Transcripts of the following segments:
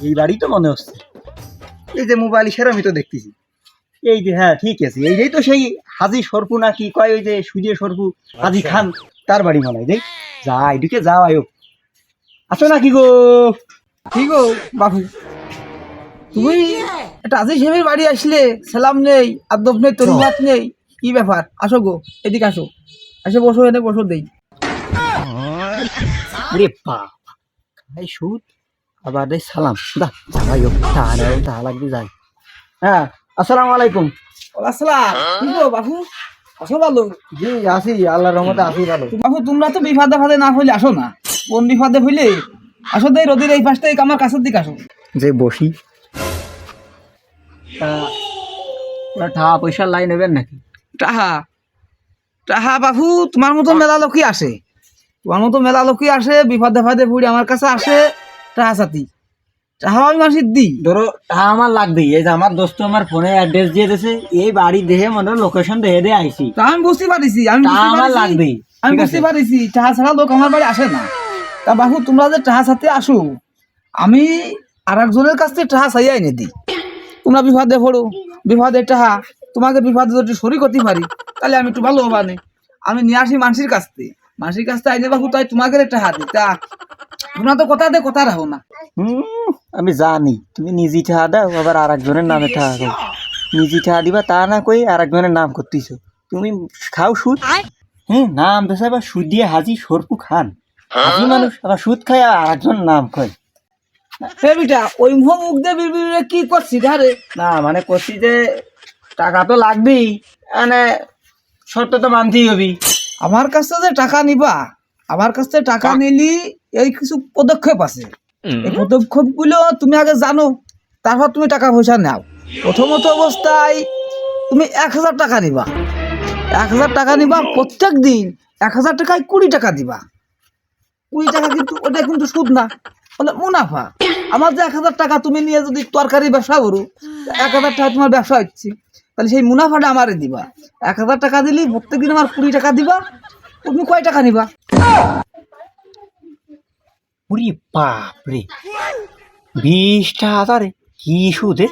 এই বাড়ি তো মনে হচ্ছে। এই যে মোবাইল সেরা আমি তো দেখতেছি। এই যে হ্যাঁ ঠিক আছে, এইটাই তো সেই হাজি সরফু না কি কয়, ওই যে সুজিয়ে সরফু হাজি খান, তার বাড়ি মনে হয়। দেখ যাই ঢুকে যাও আয়ো। আছো নাকি গো? কি গো বাবু, তুমি একটা আজি সাহেবের বাড়ি আসলে, সালাম নেই, আদব নেই, তরিমাত নেই, কি ব্যাপার? আসো গো, এদিকে আসো, এসে বসো, এনে বসো দেই। রে বাবা, ভাই সুদ আবার রে সালাম দা যাই হোক, তা লাগবে যাই। হ্যাঁ আসসালামু আলাইকুম। আসসালাম। কি গো বাবু, আসো ভালো? জি আসি, আল্লাহর রহমতে আসি ভালো। বাবু তোমরা তো বিফাদে ফাদে না হইলে আসো না, কোন বিফাদে হইলে আসো দেই, রোদের এই পাশটা আমার কাছের দিকে আসো। যে বসি ওরা টাকা পয়সার লাই নেবেন নাকি? টাহা টাহা বাবু, তোমার মতো মেলা লোকই আসে, তোমার মতো মেলা লোকই আসে, বিপদে ফাদে পড়ি আমার কাছে আসে, টাহা সাথী, টাহা আমি মানুষের দিই। ধরো টাকা আমার লাগবেই। এই যে আমার দোস্ত আমার ফোনে অ্যাড্রেস দিয়ে দিয়েছে, এই বাড়ি দেখে মনে লোকেশন দেখে দিয়ে আইছি। তা আমি বুঝতে পারিছি, আমি টাকা বুঝতে আমার পারিছি, লাগবেই। আমি ঠিক বুঝতে আছে? পারিছি, টাহা ছাড়া লোক আমার বাড়ি আসে না। তা বাবু তোমরা যে টাহা সাথে আসো, আমি আর একজনের কাছ থেকে টাহা চাইয়া এনে দিই। তোমরা বিপদে পড়ো, বিপদে টাহা, তোমাকে বিপদে যদি শরীর করতে পারি, তাহলে আমি একটু ভালো হবানে। আমি নিয়ে আসি মানুষের কাছ থেকে, মানুষের কাছ থেকে আইনে বাবু, তাই তোমাকে টাহা দিই। তা তোমরা তো কথা দিয়ে কথা রাখো না। আমি জানি তুমি নিজে টাকা দাও, আবার আর একজনের নামে টাকা দাও। নিজে টাকা দিবা তা না কই আর একজনের নাম করতেছো। তুমি খাও সুদ। হ্যাঁ নাম দেশে আবার সুদ দিয়ে হাজি সরফু খান। হাজি মানুষ আবার সুদ খায় আর একজনের নাম কয়। হে বিটা, ওই মুখ দিয়ে বিড়বিড়ে কি করছি ধারে? না মানে করছি যে টাকা তো লাগবেই, মানে শর্ত তো মানতেই হবি। আমার কাছ থেকে যে টাকা নিবা, আমার কাছ থেকে টাকা নিলি এই কিছু পদক্ষেপ আছে, এই পদক্ষেপ গুলো তুমি আগে জানো, তারপর তুমি টাকা পয়সা নাও। প্রথমত অবস্থায় তুমি 1,000 টাকা নিবা, 1,000 টাকা নিবা, প্রত্যেক দিন 1,000 টাকায় 20 টাকা দিবা। 20 টাকা কিন্তু ওটা কিন্তু সুদ না, বলে মুনাফা। আমার যে 1,000 টাকা তুমি নিয়ে যদি তরকারি ব্যবসা করো, 1,000 টাকা তোমার ব্যবসা হচ্ছে, তাহলে সেই মুনাফাটা আমারে দিবা। 1,000 টাকা দিলি প্রত্যেকদিন আমার 20 টাকা দিবা। তুমি কয় টাকা নিবা? উরি বাপ রে, 20,000 কি সুদে?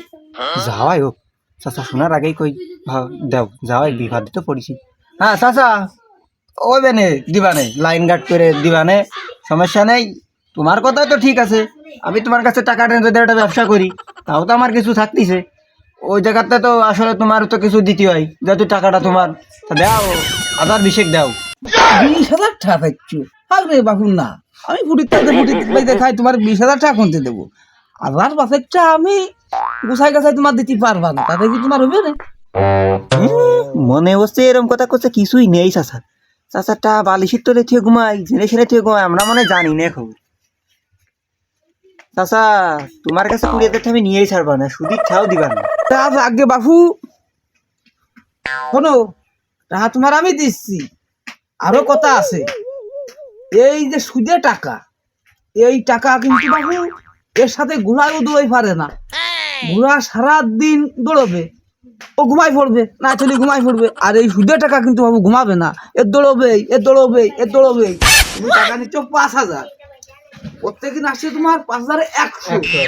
যাওয়াই হোক, চাচা শোনার আগেই কই দেও, যাওয়াই বিবাদ তো পড়েছি। হ্যাঁ চাচা, ওই বেনে দিবানে, লাইন গার্ড করে দিবানে, সমস্যা নেই। তোমার কথা তো ঠিক আছে, আমি তোমার কাছে টাকা নিয়ে যদি একটা ব্যবসা করি, তাও তো আমার কিছু থাকতিছে। ওই জায়গাতে তো আসলে তোমার তো কিছু দিতে হয়, যেহেতু টাকাটা তোমার। তা দাও, 1,020 দাও। 20,000 টাকা পাচ্ছ? আরে বাবু না, আমি ফুটি খাই, তোমার 20,000 টাকা কোনতে দেবো? আবার বাসেরটা আমি গুছাই গাছাই তোমার দিতে পারবা না, তাতে কি তোমার হবে না? মনে হচ্ছে এরকম কথা করছে কিছুই নেই চাচা। চাচাটা বালিশের তলে থেকে ঘুমাই, জেনে শুনে থেকে ঘুমাই, আমরা মনে হয় জানি না খবর। চাচা তোমার কাছে 20,000 আমি নিয়েই ছাড়বা না, সুদি ছাও দিবা না। তা আগে বাবু শোনো, টাকা তোমার আমি দিচ্ছি, আরো কথা আছে। এই যে সুদে টাকা, এই টাকা কিন্তু বাবু এর সাথে ঘোড়াও দৌড়াই পারে না। ঘোড়া সারা দিন দৌড়বে, ও ঘুমাই পড়বে, না চলে ঘুমাই পড়বে। আর এই সুদের টাকা কিন্তু বাবু ঘুমাবে না, এর দৌড়বেই, এর দৌড়বেই, এর দৌড়বেই। তুমি টাকা নিচ্ছ 5,000, প্রত্যেকদিন আসছে তোমার 5,100।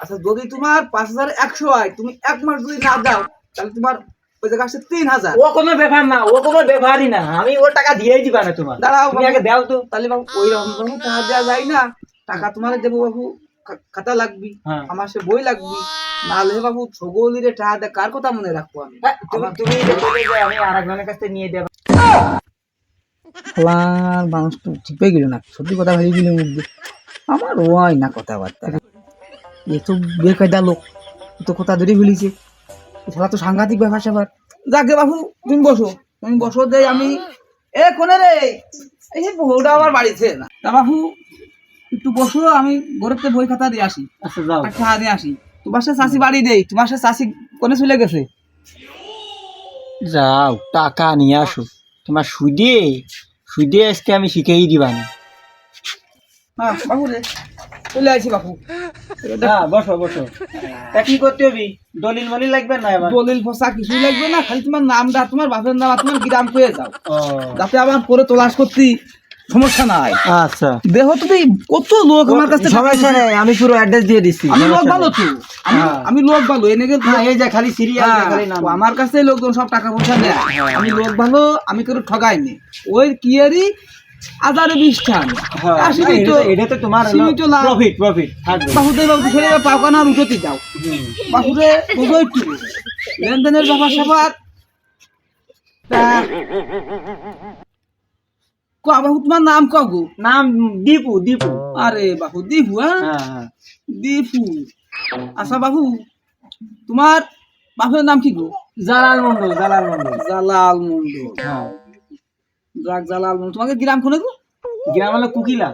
আচ্ছা যদি তোমার 5,100 হয়, তুমি 1 মাস যদি না দাও, তাহলে তোমার ওই জায়গা আসছে 3,000। ও কোনো ব্যাপার না, ও কোনো ব্যাপারই না, আমি ও টাকা দিয়েই দিবা না তোমার। দাঁড়াও তুমি আগে দাও তো। তাহলে বাবু ওই রকম বাবু টাকা দেওয়া যায় না। টাকা তোমার দেবো বাবু, খাতা লাগবি, হ্যাঁ। আমার সে বই লাগবি, নাহলে বাবু ছগলিরে টাকা দেয় কার কথা মনে রাখবো আমি? তুমি তুমি যে বলে যে আমি আরেকজনের কাছে নিয়ে দেব। আমার মানুষ তো ঠিকই গেল না, সত্যি কথা ভেবে গেলে মুখ দিয়ে আমার ওয়াই না কথাবার্তা। এ তো বেকায়দা লোক, এ তো কথা ধরে ফেলিছে, এছাড়া তো সাংঘাতিক ব্যাপার স্যাপার। যাকে বাবু তুমি বসো, তুমি বসো দেই আমি। এ কোনে রে, এই যে বউটা আমার বাড়িতে না। তা বাবু একটু বসো, আমি ঘরেতে বই খাতা দিয়ে আসি, আচ্ছা যাও। আর টাকা দিয়ে আসি। তোমার সে চাষি বাড়ি নেই, তোমার সে চাষি কোনে চলে গেছে? যাও টাকা নিয়ে আসো, তোমার সুদে সুদে আজকে আমি শিখেই দিবা না। হ্যাঁ বাবু রে, চলে আসি বাবু। হ্যাঁ বসো বসো। তা কি করতে হবে? দলিল মলিল লাগবে না এবার? দলিল ফসা কিছুই লাগবে না, খালি তোমার নামটা, তোমার বাপের নাম আর তোমার গ্রাম পেয়ে যাও, ও যাতে আমার পরে তলাশ করতে সমস্যা নাই। আচ্ছা দেহ তুমি কত লোক আমার কাছে সমস্যা নেই, আমি পুরো অ্যাড্রেস দিয়ে দিচ্ছি। আমি লোক ভালো তো, আমি লোক ভালো এনেকে না, এই যে খালি সিরিয়াল খালি নাম। আমার কাছে লোকজন সব টাকা পয়সা নেয়, আমি লোক ভালো, আমি কেউ ঠগাইনি। ওই কিয়ারি 1020 এটা তো তোমার প্রফিট থাকবে। বাহুদের বাবু ছেলে পাওকানা আর উঠতে যাও বাহুরে বুঝো একটু লেনদেনের ব্যাপার স্যাপার। বাবু তোমার নাম কগু? নাম দীপু। আরে বাবু দীপু, হ্যাঁ হ্যাঁ দীপু। আচ্ছা বাবু, তোমার বাপের নাম কি গো? জালাল মন্ডল। জালাল মন্ডল। হ্যাঁ জালাল মন্ডল। তোমাকে গ্রাম কোনে গো? গ্রাম হলো কুকিলা।